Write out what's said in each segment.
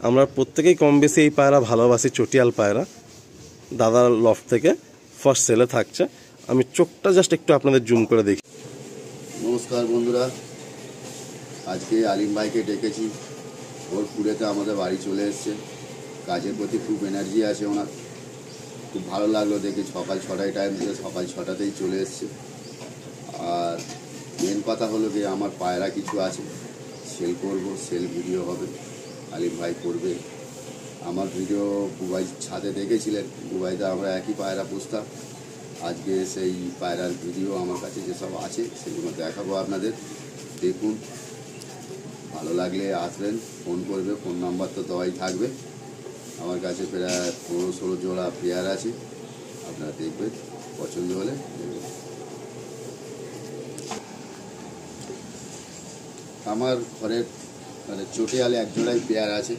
আমরা প্রত্যেকেই কম বেশি এই পায়রা ভালোবাসি। চটিয়াল পায়রা দাদার লফট থেকে ফার্স্ট সেলে থাকছে। আমি চোখটা জাস্ট একটু আপনাদের জুম করে দেখি। নমস্কার বন্ধুরা, আজকে আলিম ভাইকে ডেকেছি। ওর পুরেতে আমাদের বাড়ি চলে এসছে। কাজের প্রতি খুব এনার্জি আছে ওনার, খুব ভালো লাগলো দেখে। সকাল 6টায় টাইম দিলে সকাল 6টাতেই চলে এসছে। আর মেন কথা হলো যে আমার পায়রা কিছু আছে, সেল করব, সেল ভিডিও হবে, আলিম ভাই করবে। আমার ভিডিও বুবাই ছাদে দেখেছিলেন, বুবাইদা আমরা একই পায়রা পুষতাম। আজকে সেই পায়রার ভিডিও আমার কাছে যেসব আছে সেগুলো দেখাবো আপনাদের। দেখুন, ভালো লাগলে আসবেন, ফোন করবে, ফোন নাম্বার তো দেওয়াই থাকবে। আমার কাছে প্রায় 15-16 জোড়া পেয়ার আছে, আপনারা দেখবেন, পছন্দ হলে নেবেন। আমার ঘরের চটিয়ালে এক জোড়াই পেয়ার আছে।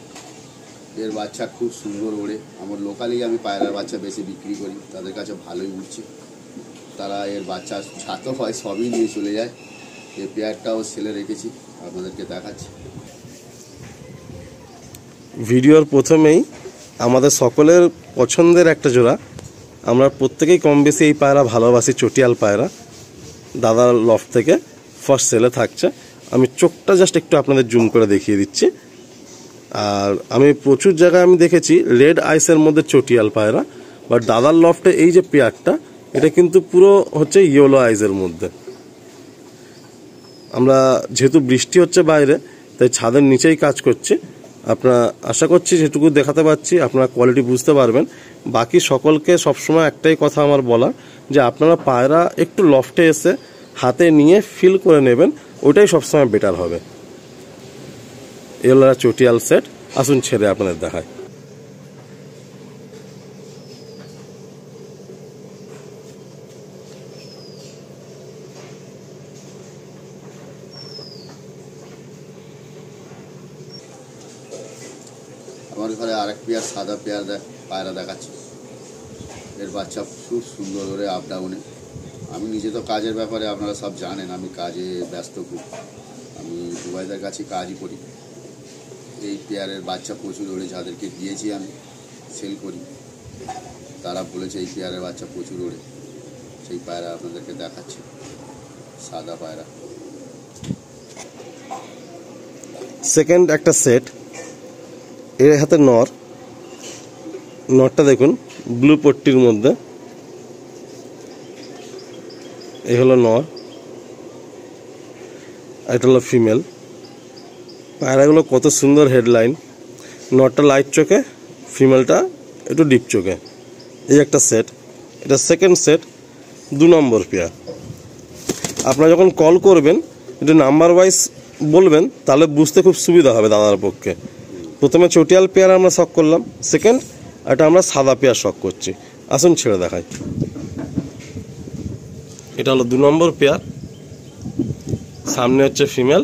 এর বাচ্চা খুব সুন্দর ওড়ে। আমার লোকালি আমি পায়রার বাচ্চা বেশি বিক্রি করি, তাদের কাছে ভালোই উঠছে। তারা এর বাচ্চা ছাতো হয়, সবই নিয়ে চলে যায়। এই পেয়ারটাও সেলে রেখেছি, আপনাদেরকে দেখাচ্ছি। ভিডিওর প্রথমেই আমাদের সকলের পছন্দের একটা জোড়া, আমরা প্রত্যেকেই কম বেশি এই পায়রা ভালোবাসি। চটিয়াল পায়রা দাদার লফট থেকে ফার্স্ট সেলে থাকছে। আমি চোখটা জাস্ট একটু আপনাদের জুম করে দেখিয়ে দিচ্ছি। আর আমি প্রচুর জায়গায় আমি দেখেছি রেড আইসের মধ্যে চটিয়াল পায়রা, বাট দাদার লফটে এই যে পেয়ারটা, এটা কিন্তু পুরো হচ্ছে ইয়েলো আইসের মধ্যে। আমরা যেহেতু বৃষ্টি হচ্ছে বাইরে, তাই ছাদের নিচেই কাজ করছি। আপনারা আশা করছি যেটুকু দেখাতে পারছি আপনারা কোয়ালিটি বুঝতে পারবেন। বাকি সকলকে সবসময় একটাই কথা আমার বলা, যে আপনারা পায়রা একটু লফটে এসে হাতে নিয়ে ফিল করে নেবেন, ওটাই সবসময় বেটার হবে। এগুলো চটিয়াল সেট, আসুন ছেড়ে আপনাদের দেখায়। আমার ঘরে আরেক পেয়ার সাদা পায়রা দেখাচ্ছি। এর বাচ্চা খুব সুন্দর ওরে, আপ ডাউনে। আমি নিজে তো কাজের ব্যাপারে আপনারা সব জানেন, আমি কাজে ব্যস্ত খুব। আমি দুবাইদের কাছে কাজই করি। এই পেয়ারের বাচ্চা প্রচুর ওড়ে, যাদেরকে দিয়েছি আমি সেল করি, তারা বলেছে এই পেয়ারের বাচ্চা প্রচুর ওড়ে। সেই পায়রা আপনাদেরকে দেখাচ্ছি, সাদা পায়রা। সেকেন্ড একটা সেট, এর হাতে নরটা দেখুন ব্লু পট্টির মধ্যে। এই হলো নর, এটা হলো ফিমেল। পায়রাগুলো কত সুন্দর হেডলাইন। নরটা লাইট চোখে, ফিমেলটা একটু ডিপ চোখে। এই একটা সেট, এটা সেকেন্ড সেট, 2 নম্বর পেয়ার। আপনারা যখন কল করবেন একটু নাম্বার ওয়াইজ বলবেন, তাহলে বুঝতে খুব সুবিধা হবে দাদার পক্ষে। প্রথমে চটিয়াল পেয়ার আমরা শখ করলাম, সেকেন্ড এটা আমরা সাদা পেয়ার শখ করছি। আসুন ছেড়ে দেখাই। এটা হলো 2 নম্বর পেয়ার, সামনে হচ্ছে ফিমেল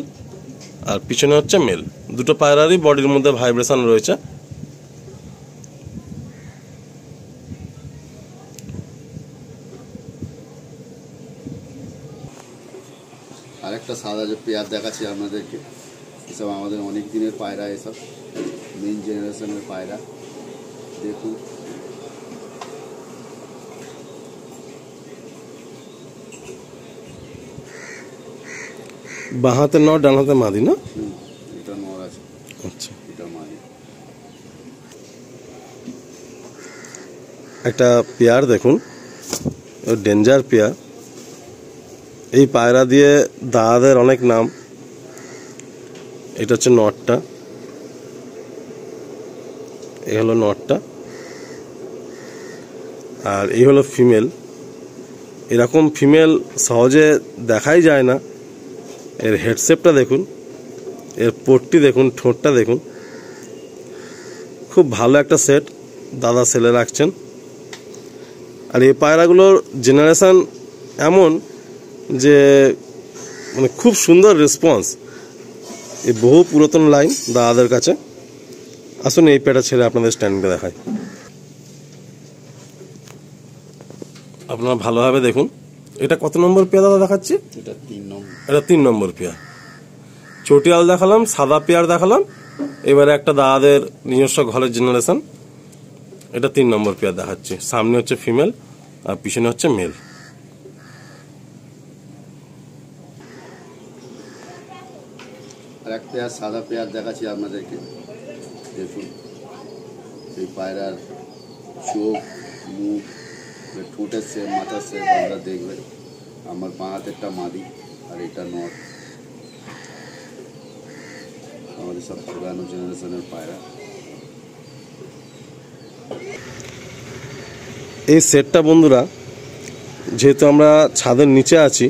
আর পিছনে হচ্ছে মেল। দুটো পায়রারই বডির মধ্যে ভাইব্রেশন রয়েছে। আরেকটা সাদা যে পেয়ার দেখাচ্ছি আপনাদেরকে, এসব আমাদের অনেক দিনের পায়রা, এসব মেন জেনারেশনের পায়রা। দেখুন, বাঁ হাতে নর, ডান হাতে মাদি না? এটা নর আছে, আচ্ছা, এটা মাদি। একটা পেয়ার দেখুন, ডেঞ্জার পেয়ার। এই পায়রা দিয়ে দাদাদের অনেক নাম। এটা হচ্ছে নটটা, এই হলো নটটা, আর এই হলো ফিমেল। এরকম ফিমেল সহজে দেখাই যায় না। এর হেডশেপটা দেখুন, এর পট্টি দেখুন, ঠোঁটটা দেখুন। খুব ভালো একটা সেট দাদা সেলে রাখছেন। আর এই পায়রাগুলোর জেনারেশন এমন যে মানে খুব সুন্দর রেসপন্স। এই বহু পুরাতন লাইন দাদাদের কাছে। আসুন এই পেয়ারটা ছেড়ে আপনাদের স্ট্যান্ডে দেখায়। আপনারা ভালোভাবে দেখুন, এটা কত নম্বর পেয়ার দাদা দেখাচ্ছি? এটা 3 নম্বর। এটা 3 নম্বর পেয়ার। চটিয়াল দেখালাম, সাদা পেয়ার দেখালাম, এবারে একটা দাদাদের নিজস্ব ঘরের জেনারেশন, এটা 3 নম্বর পেয়ার দেখাচ্ছি। সামনে হচ্ছে ফিমেল আর পিছনে হচ্ছে মেল। আর এক পেয়ার সাদা পেয়ার দেখাচ্ছি আপনাদেরকে। দেখুন এই পায়রার চোখ, মুখ, ঠোঁটের সেপ, মাথার সেপ আপনারা দেখবেন। আমার বাঁ হাতেরটা মাদি আর এটা নর। আমাদের সব পুরানো জেনারেশনের পায়রা। এই সেটটা বন্ধুরা, যেহেতু আমরা ছাদের নিচে আছি,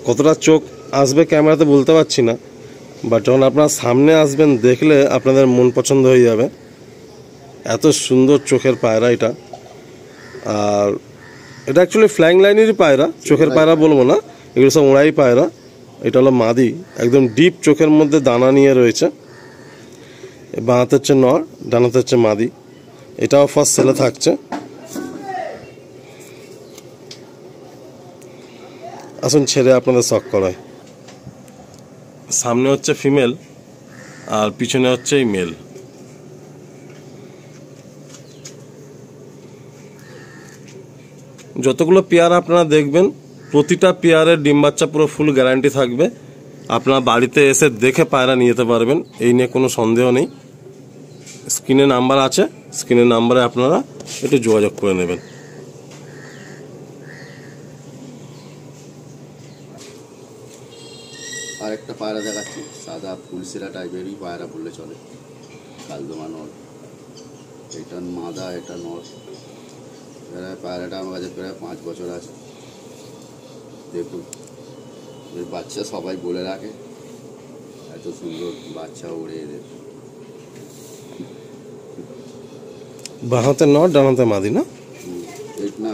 কতটা চোখ আসবে ক্যামেরাতে বলতে পারছি না, বাট যখন আপনারা সামনে আসবেন দেখলে আপনাদের মন পছন্দ হয়ে যাবে। এত সুন্দর চোখের পায়রা এটা। আর এটা অ্যাকচুয়ালি ফ্লাইং লাইনেরই পায়রা, চোখের পায়রা বলবো না, এগুলো সব ওড়াই পায়রা। এটা হলো মাদি, একদম ডিপ চোখের মধ্যে দানা নিয়ে রয়েছে। বাঁহাতে হচ্ছে নর, ডানাতে হচ্ছে মাদি। এটাও ফার্স্ট সেলে থাকছে। আসুন ছেড়ে আপনাদের শখ করায়। সামনে হচ্ছে ফিমেল আর পিছনে হচ্ছে এই মেল। যতগুলো পেয়ার আপনারা দেখবেন প্রতিটা পেয়ারের ডিম বাচ্চা পুরো ফুল গ্যারান্টি থাকবে। আপনারা বাড়িতে এসে দেখে পায়রা নিয়ে যেতে পারবেন, এই নিয়ে কোনো সন্দেহ নেই। স্ক্রিনে নাম্বার আছে, স্ক্রিনের নাম্বারে আপনারা একটু যোগাযোগ করে নেবেন। আর একটা পায়রা দেখাচ্ছি, সাদা ফুলসেরা টাইপেরই পায়রা বললে চলে, কালদমা নর। এটা মাদা, এটা নর। পায়রাটা আমার কাছে প্রায় 5 বছর আছে। দেখুন এর বাচ্চা সবাই বলে রাখে, এত সুন্দর বাচ্চা ওড়ে এদের। বাঁহাতে নর, ডানাতে মাদি না? না,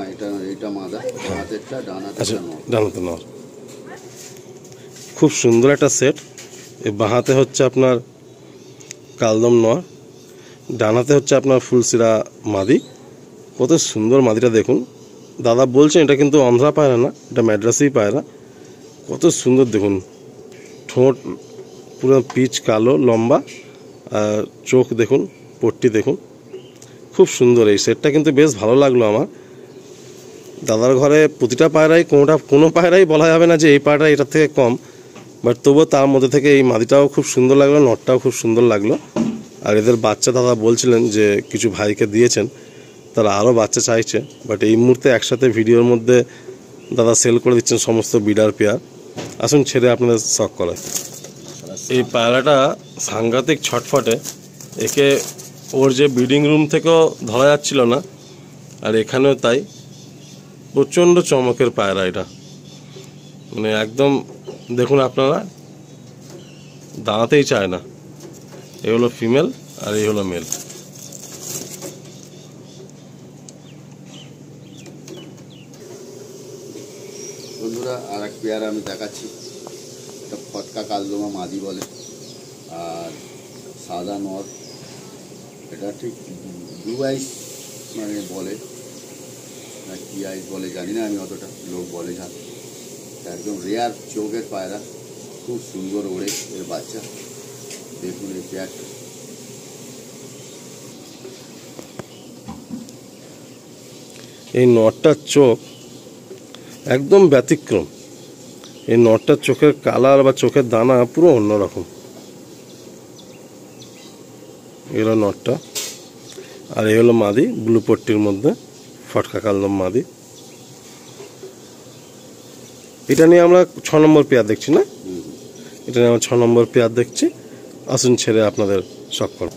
এটা মাদা, হাতেরটা ডানাতে নর। ডানাতে নর। খুব সুন্দর একটা সেট। এই বাঁহাতে হচ্ছে আপনার কালদম নর, ডানাতে হচ্ছে আপনার ফুলসিরা মাদি। কত সুন্দর মাদিটা দেখুন। দাদা বলছেন এটা কিন্তু অন্ধ্রা পায়রা না, এটা ম্যাড্রাসি পায়রা। কত সুন্দর দেখুন, ঠোঁট পুরো পিচ কালো লম্বা, আর চোখ দেখুন, পট্টি দেখুন, খুব সুন্দর। এই সেটটা কিন্তু বেশ ভালো লাগলো আমার। দাদার ঘরে প্রতিটা পায়রাই, কোনো পায়রাই বলা যাবে না যে এই পায়রা এটার থেকে কম, বাট তবুও তার মধ্যে থেকে এই মাদিটাও খুব সুন্দর লাগলো, নটটাও খুব সুন্দর লাগলো। আর এদের বাচ্চা দাদা বলছিলেন যে কিছু ভাইকে দিয়েছেন, তারা আরও বাচ্চা চাইছে, বাট এই মুহূর্তে একসাথে ভিডিওর মধ্যে দাদা সেল করে দিচ্ছেন সমস্ত বিডার পেয়ার। আসুন ছেড়ে আপনাদের শখ করায়। এই পায়রাটা সাংঘাতিক ছটফটে। একে ওর যে ব্রিডিং রুম থেকেও ধরা যাচ্ছিল না, আর এখানেও তাই। প্রচণ্ড চমকের পায়রা এটা, মানে একদম দেখুন আপনারা, দাঁড়াতেই চায় না। এই হলো ফিমেল আর এই হলো মেল। বন্ধুরা আর এক পেয়ার আমি দেখাচ্ছি, এটা ফটকা কালদমা মাদি বলে, আর সাদা নর। এটা ঠিক ব্লু আইস মানে বলে না, কি আইস বলে জানি না আমি, অতটা লোক বলে যা। একদম রেয়ার চোখের পায়রা, খুব সুন্দর ওড়ে এর বাচ্চা। দেখুন এই পেয়ারটা। এই নটটার চোখ একদম ব্যতিক্রম। এই নটটার চোখের কালার বা চোখের দানা পুরো অন্যরকম। এগুলো নটটা, আর এই হলো মাদি, ব্লু পট্টির মধ্যে ফটকা কালদম মাদি। এটা নিয়ে আমরা 6 নম্বর পেয়ার দেখছি না? এটা নিয়ে আমরা 6 নম্বর পেয়ার দেখছি। আসুন ছেড়ে আপনাদের শখ করব।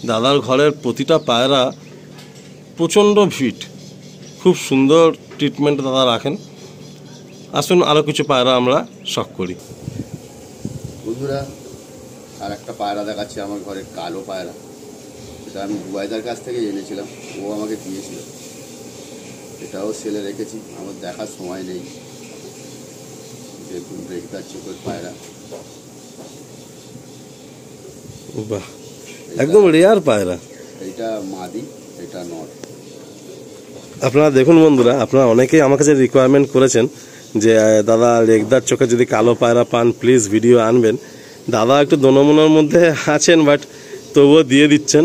দাদার ঘরের প্রতিটা পায়রা প্রচণ্ড ফিট, খুব সুন্দর ট্রিটমেন্ট দাদা রাখেন। আসুন আরও কিছু পায়রা আমরা শখ করি। বন্ধুরা আর একটা পায়রা দেখাচ্ছি, আমার ঘরের কালো পায়রা। এটা আমি দুবাইদার কাছ থেকে এনেছিলাম, ও আমাকে দিয়েছিল। এটাও সেলে রেখেছি, আমার দেখার সময় নেই। দেখুন রেখতার চোখের পায়রা, বাহ, একদম রেয়ার পায়রা। এটা মাদি, এটা নর। আপনারা দেখুন বন্ধুরা, আপনারা অনেকেই আমার কাছে রিকোয়ারমেন্ট করেছেন যে দাদা লেগদার চোখে যদি কালো পায়রা পান প্লিজ ভিডিও আনবেন। দাদা একটু দনমনার মধ্যে আছেন, বাট তবুও দিয়ে দিচ্ছেন।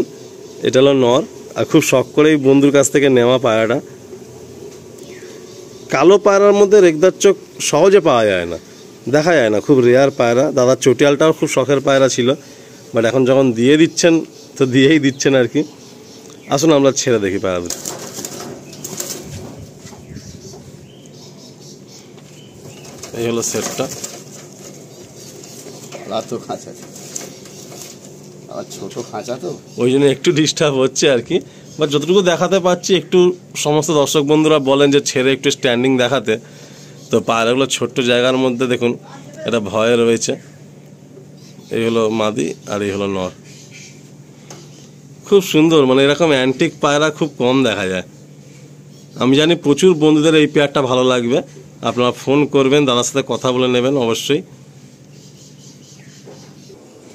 এটা হলো নর, আর খুব শখ করেই বন্ধুর কাছ থেকে নেওয়া পায়রাটা। কালো পায়রার মধ্যে রেগদার চোখ সহজে পাওয়া যায় না, দেখা যায় না, খুব রেয়ার পায়রা। দাদার চটিয়ালটাও খুব শখের পায়রা ছিল, বাট এখন যখন দিয়ে দিচ্ছেন তো দিয়েই দিচ্ছেন আর কি। আসুন আমরা ছেড়ে দেখি পায়রা দুটো। এই হলো সেটটা। তো খাঁচা আবার ছোট খাঁচা, তো ওই জন্য একটু ডিস্টার্ব হচ্ছে আর কি, বাট যতটুকু দেখাতে পারছি একটু। সমস্ত দর্শক বন্ধুরা বলেন যে ছেড়ে একটু স্ট্যান্ডিং দেখাতে, তো পায়রাগুলো ছোট্ট জায়গার মধ্যে দেখুন এটা ভয়ে রয়েছে। এই হলো মাদি আর এই হলো নর। খুব সুন্দর, মানে এরকম অ্যান্টিক পায়রা খুব কম দেখা যায়। আমি জানি প্রচুর বন্ধুদের এই পেয়ারটা ভালো লাগবে। আপনারা ফোন করবেন, দাদার সাথে কথা বলে নেবেন অবশ্যই।